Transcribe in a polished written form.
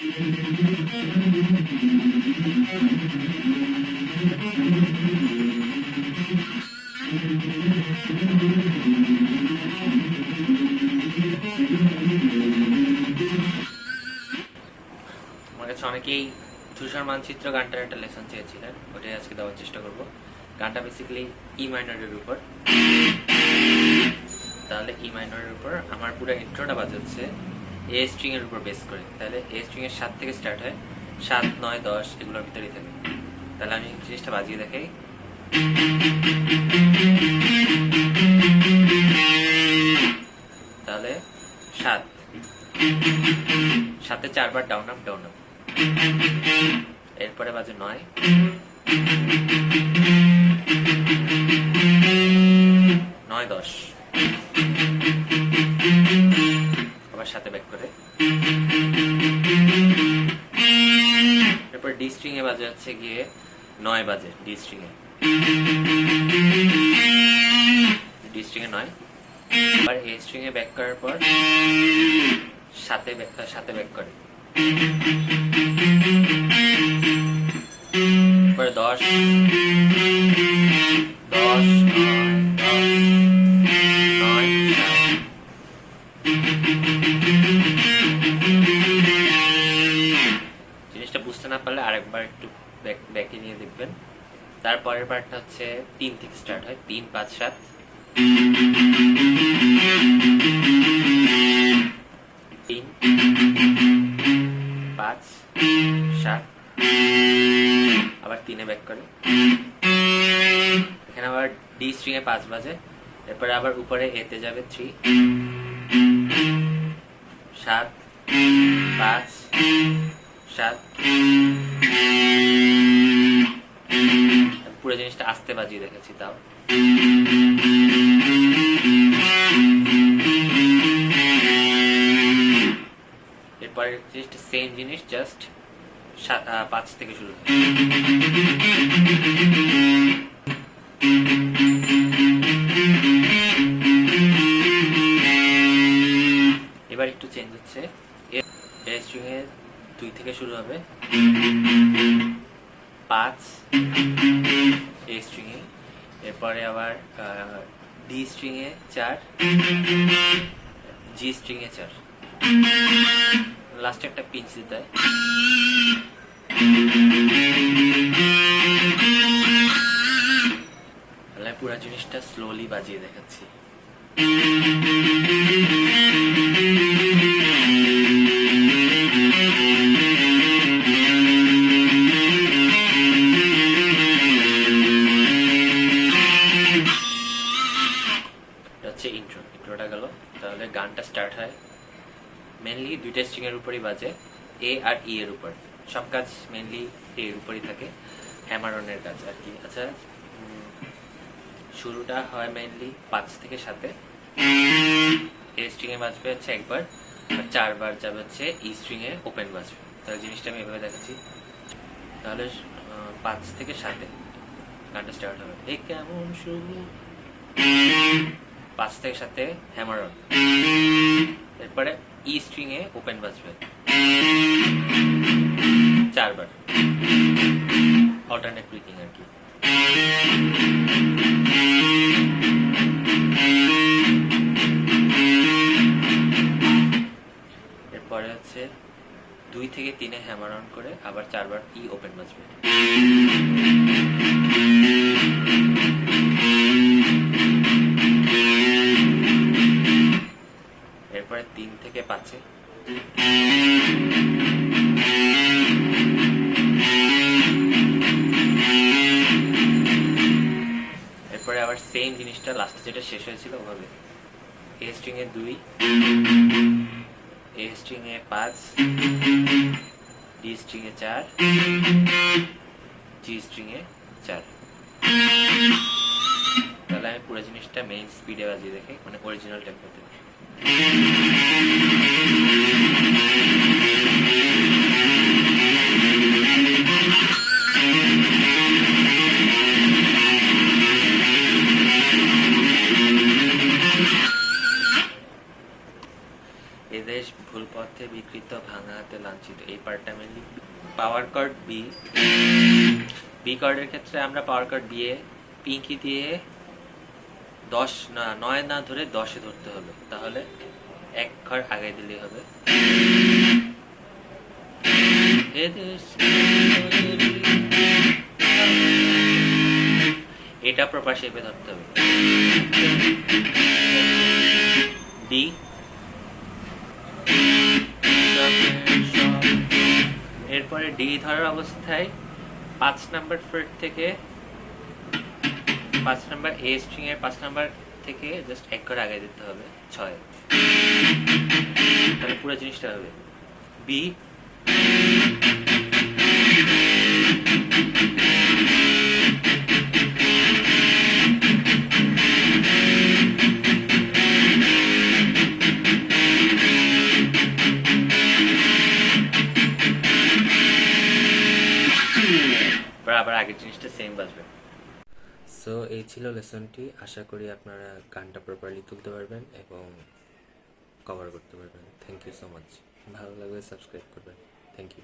আমার কাছে অনেকেই ধূসর মানচিত্র গানটার একটা লেসন চেয়েছিলেন, ওটাই আজকে দেওয়ার চেষ্টা করব। গানটা বেসিক্যালি ই মাইনরের উপর। তাহলে ই মাইনরের উপর আমার পুরো ইন্ট্রোটা বাজাচ্ছে এ স্ট্রিং এর উপর বেস করে। তাহলে এ স্ট্রিং এর 7 থেকে স্টার্ট হয়, 7, 9, 10 এগুলোর ভিতরেই থাকে। তাহলে আমি জিনিসটা বাজিয়ে দেখাই। তাহলে 7, 7-এ 4 বার ডাউন আপ ডাউন আপ। এরপরে বাজে 9, 9, 10 আবার সাথে ব্যাক করে। এরপর ডি স্ট্রিং এ বাজে হচ্ছে গিয়ে 9 বাজে ডি স্ট্রিং এ, ডি স্ট্রিং এ 9। আবার এ স্ট্রিং এ ব্যাক করার পর সাথে ব্যাক করে। এরপরে 10, 10, 9, 7। জিনিসটা বুঝতে না পারলে আরেকবার একটু ব্যাকে নিয়ে দেখবেন। তারপরের পার্টটা হচ্ছে 3 থেকে স্টার্ট হয়, 3, 5, 7। 3, 5, 7 আবার 3-এ ব্যাক করে। এখানে আবার ডি স্ট্রিং এ 5 বাজে। এরপরে আবার উপরে এতে যাবে 3, 7, 5, 7। পুরো জিনিসটা আস্তে বাজিয়ে দেখেছি তাও। এরপরে জিনিসটা সেম জিনিস, জাস্ট 5 থেকে শুরু হয়। এবার একটু চেঞ্জ হচ্ছে, এ স্ট্রিং এ 2 থেকে শুরু হবে, 5 এ স্ট্রিং এ। এরপরে আবার ডি স্ট্রিং এ 4, জি স্ট্রিং এ 4। লাস্টে একটা পিঞ্চ দিতে হয়। তাহলে পুরো জিনিসটা স্লোলি বাজিয়ে দেখাচ্ছি। ইন্ট্রোটা গেল। তাহলে গানটা স্টার্ট হয় মেনলি 2টা স্ট্রিং এর উপরই বাজে, এ আর ই এর উপর। সব কাজ মেনলি এর উপরই থাকে, হ্যামার অনের কাজ আর কি। আচ্ছা, শুরুটা হয় মেনলি 5 থেকে 7-এ। এ স্ট্রিং এ বাজবে হচ্ছে একবার, আর 4 বার যাবে হচ্ছে ই স্ট্রিং এ ওপেন বাজবে। তাহলে জিনিসটা আমি এভাবে দেখাচ্ছি। তাহলে 5 থেকে 7-এ গানটা স্টার্ট হবে, এ কেমন শুরু। 5 থেকে 7-এ হ্যামার অন। এরপরে ই স্ট্রিং এ ওপেন বাজবে 4 বার, অল্টারনেট ব্রিথিং আর কি। এরপরে হচ্ছে 2 থেকে 3-এ হ্যামার অন করে আবার 4 বার ই ওপেন বাজবে। এরপরে 3 থেকে 5-এ। এরপরে আবার সেম জিনিসটা লাস্টে যেটা শেষ হয়েছিল ওভাবে, এ স্ট্রিং এ 2, এ স্ট্রিং এ 5, ডি স্ট্রিং এ 4, জি স্ট্রিং এ 4। তাহলে আমি পুরো জিনিসটা মেইন স্পিডে বাজিয়ে দেখি, মানে অরিজিনাল টেম্পোতে। এদেশ ভুল পথে বিকৃত, ভাঙাতে লাঞ্ছিত, এই পার্টটা আমি লিখব। পাওয়ার কর্ড বি, বি কর্ডের ক্ষেত্রে আমরা পাওয়ার কর্ড বি এ পিঙ্কি দিয়ে 9 না ধরে 10-এ ধরতে হবে, তাহলে এক ঘর আগে দিলেই হবে। এটা প্রপার শেপে ধরতে হবে। ডি, এরপরে ডি ধরার অবস্থায় 5 নাম্বার ফ্রেট থেকে 5 নাম্বার এ স্ট্রিং এর 5 নাম্বার থেকে জাস্ট এক ঘর আগে দিতে হবে 6, তাহলে পুরো জিনিসটা হবে বি, আবার আগের জিনিসটা সেম বাজবে। সো এই ছিল লেসনটি। আশা করি আপনারা গানটা প্রপারলি তুলতে পারবেন এবং কভার করতে পারবেন। Thank you so much. ভালো লাগলে সাবস্ক্রাইব করবেন। Thank you.